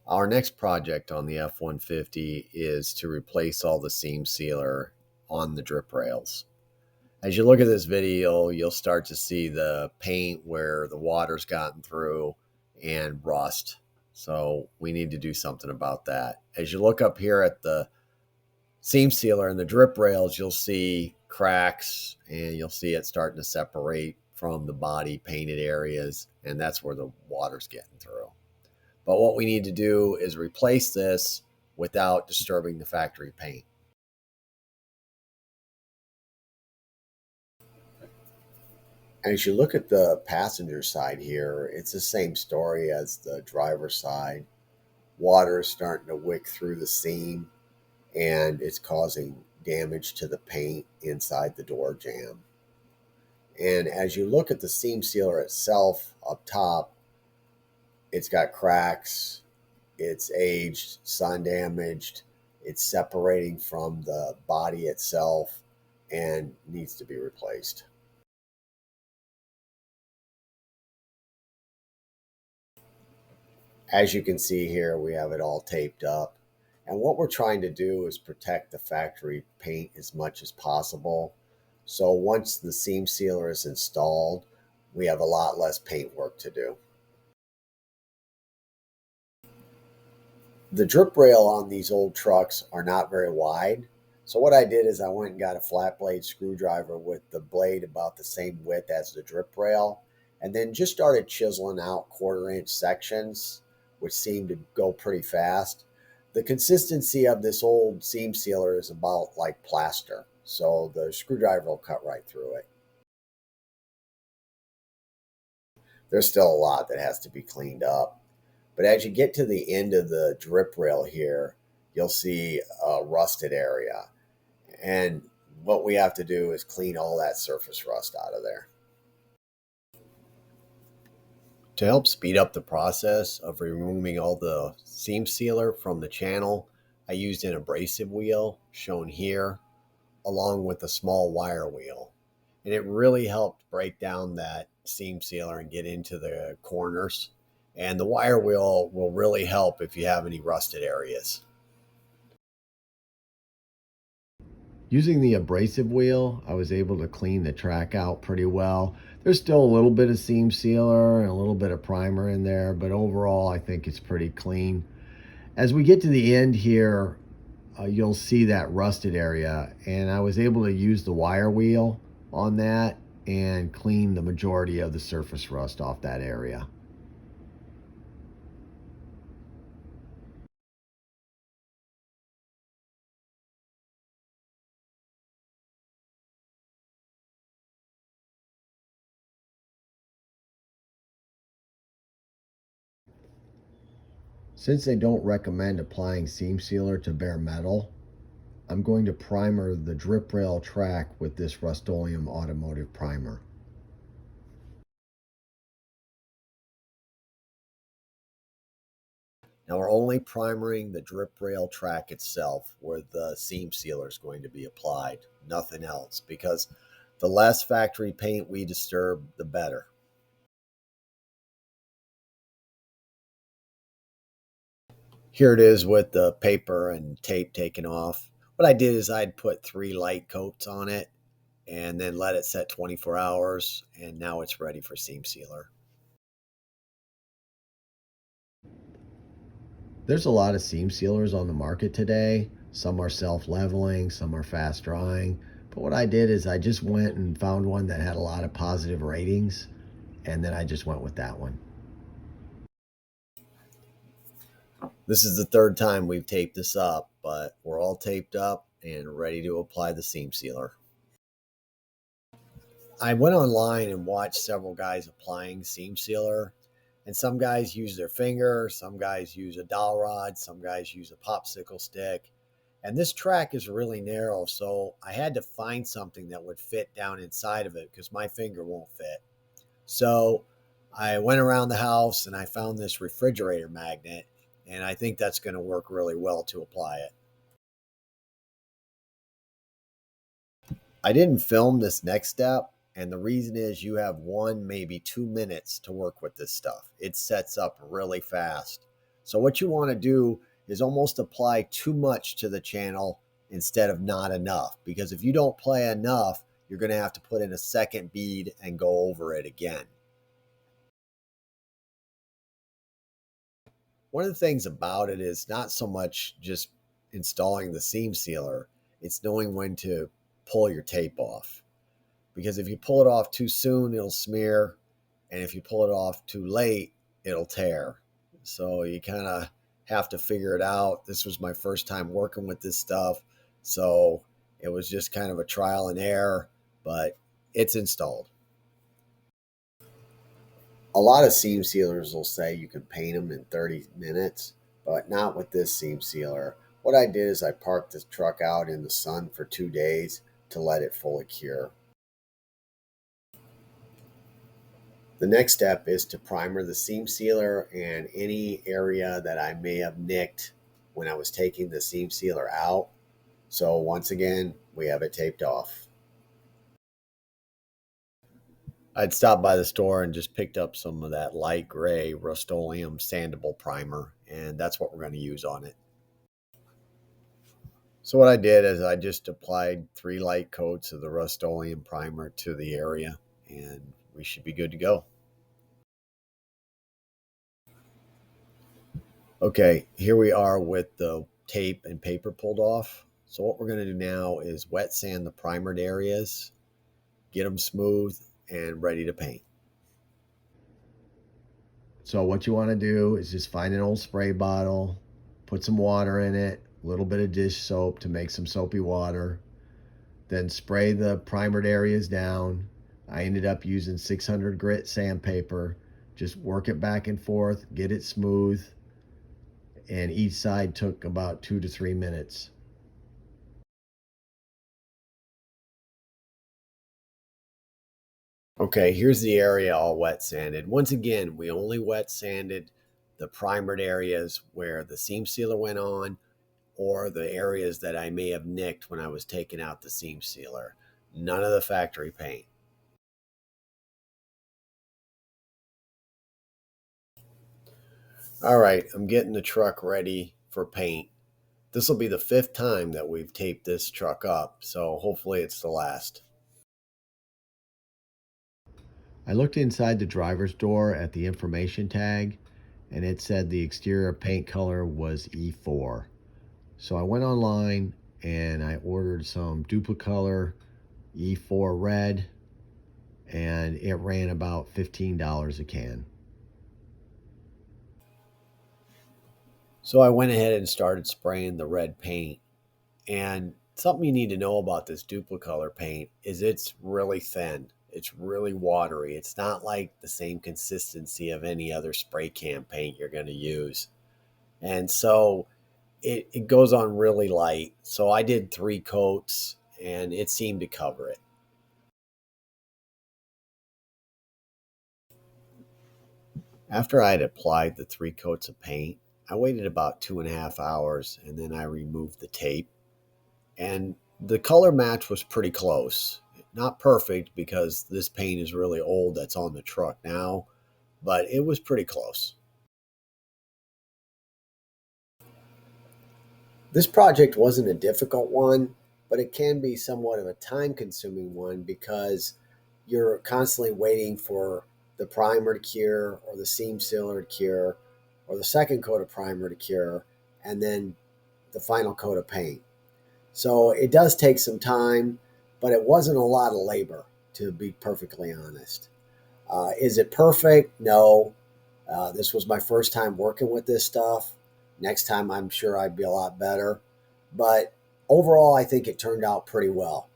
Our next project on the F-150 is to replace all the seam sealer on the drip rails. As you look at this video, you'll start to see the paint where the water's gotten through and rust. So we need to do something about that. As you look up here at the seam sealer and the drip rails, you'll see cracks and you'll see it starting to separate from the body painted areas, and that's where the water's getting through. But what we need to do is replace this without disturbing the factory paint. As you look at the passenger side here, it's the same story as the driver's side. Water is starting to wick through the seam and it's causing damage to the paint inside the door jamb. And as you look at the seam sealer itself up top, it's got cracks, it's aged, sun damaged, it's separating from the body itself and needs to be replaced. As you can see here, we have it all taped up. And what we're trying to do is protect the factory paint as much as possible. So once the seam sealer is installed, we have a lot less paint work to do. The drip rail on these old trucks are not very wide. So what I did is I went and got a flat blade screwdriver with the blade about the same width as the drip rail, and then just started chiseling out 1/4 inch sections, which seemed to go pretty fast. The consistency of this old seam sealer is about like plaster, so the screwdriver will cut right through it. There's still a lot that has to be cleaned up. But as you get to the end of the drip rail here, you'll see a rusted area. And what we have to do is clean all that surface rust out of there. To help speed up the process of removing all the seam sealer from the channel, I used an abrasive wheel shown here along with a small wire wheel. And it really helped break down that seam sealer and get into the corners. And the wire wheel will really help if you have any rusted areas. Using the abrasive wheel, I was able to clean the track out pretty well. There's still a little bit of seam sealer and a little bit of primer in there, but overall I think it's pretty clean. As we get to the end here, you'll see that rusted area, and I was able to use the wire wheel on that and clean the majority of the surface rust off that area. Since they don't recommend applying seam sealer to bare metal, I'm going to primer the drip rail track with this Rust-Oleum automotive primer. Now we're only primering the drip rail track itself where the seam sealer is going to be applied, nothing else, because the less factory paint we disturb, the better. Here it is with the paper and tape taken off. What I did is I'd put 3 light coats on it and then let it set 24 hours, and now it's ready for seam sealer. There's a lot of seam sealers on the market today. Some are self-leveling, some are fast drying. But what I did is I just went and found one that had a lot of positive ratings, and then I just went with that one. This is the third time we've taped this up, but we're all taped up and ready to apply the seam sealer. I went online and watched several guys applying seam sealer, and some guys use their finger, some guys use a dowel rod, some guys use a popsicle stick. And this track is really narrow, so I had to find something that would fit down inside of it because my finger won't fit. So I went around the house and I found this refrigerator magnet, and I think that's going to work really well to apply it. I didn't film this next step, and the reason is you have 1, maybe 2 minutes to work with this stuff. It sets up really fast. So what you want to do is almost apply too much to the channel instead of not enough, because if you don't play enough, you're going to have to put in a second bead and go over it again. One of the things about it is not so much just installing the seam sealer, it's knowing when to pull your tape off. Because if you pull it off too soon, it'll smear. And if you pull it off too late, it'll tear. So you kind of have to figure it out. This was my first time working with this stuff. So it was just kind of a trial and error, but it's installed. A lot of seam sealers will say you can paint them in 30 minutes, but not with this seam sealer. What I did is I parked the truck out in the sun for 2 days to let it fully cure. The next step is to primer the seam sealer and any area that I may have nicked when I was taking the seam sealer out. So once again, we have it taped off. I'd stopped by the store and just picked up some of that light gray Rust-Oleum sandable primer, and that's what we're going to use on it. So what I did is I just applied 3 light coats of the Rust-Oleum primer to the area, and we should be good to go. Okay, here we are with the tape and paper pulled off. So what we're going to do now is wet sand the primered areas, get them smooth and ready to paint. So what you want to do is just find an old spray bottle, put some water in it, a little bit of dish soap to make some soapy water, then spray the primered areas down. I ended up using 600 grit sandpaper. Just work it back and forth, get it smooth, and each side took about 2 to 3 minutes. Okay, here's the area all wet sanded. Once again, we only wet sanded the primered areas where the seam sealer went on, or the areas that I may have nicked when I was taking out the seam sealer. None of the factory paint. All right, I'm getting the truck ready for paint. This will be the 5th time that we've taped this truck up, so hopefully it's the last. I looked inside the driver's door at the information tag, and it said the exterior paint color was E4. So I went online and I ordered some Duplicolor E4 red, and it ran about $15 a can. So I went ahead and started spraying the red paint. And something you need to know about this Duplicolor paint is it's really thin. It's really watery. It's not like the same consistency of any other spray can paint you're going to use. And so it goes on really light. So I did 3 coats and it seemed to cover it. After I had applied the 3 coats of paint, I waited about 2.5 hours and then I removed the tape. And the color match was pretty close. Not perfect because this paint is really old that's on the truck now, but it was pretty close. This project wasn't a difficult one, but it can be somewhat of a time-consuming one because you're constantly waiting for the primer to cure or the seam sealer to cure or the second coat of primer to cure and then the final coat of paint. So it does take some time, but it wasn't a lot of labor, to be perfectly honest. Is it perfect? No. This was my first time working with this stuff. Next time, I'm sure I'd be a lot better. But overall, I think it turned out pretty well.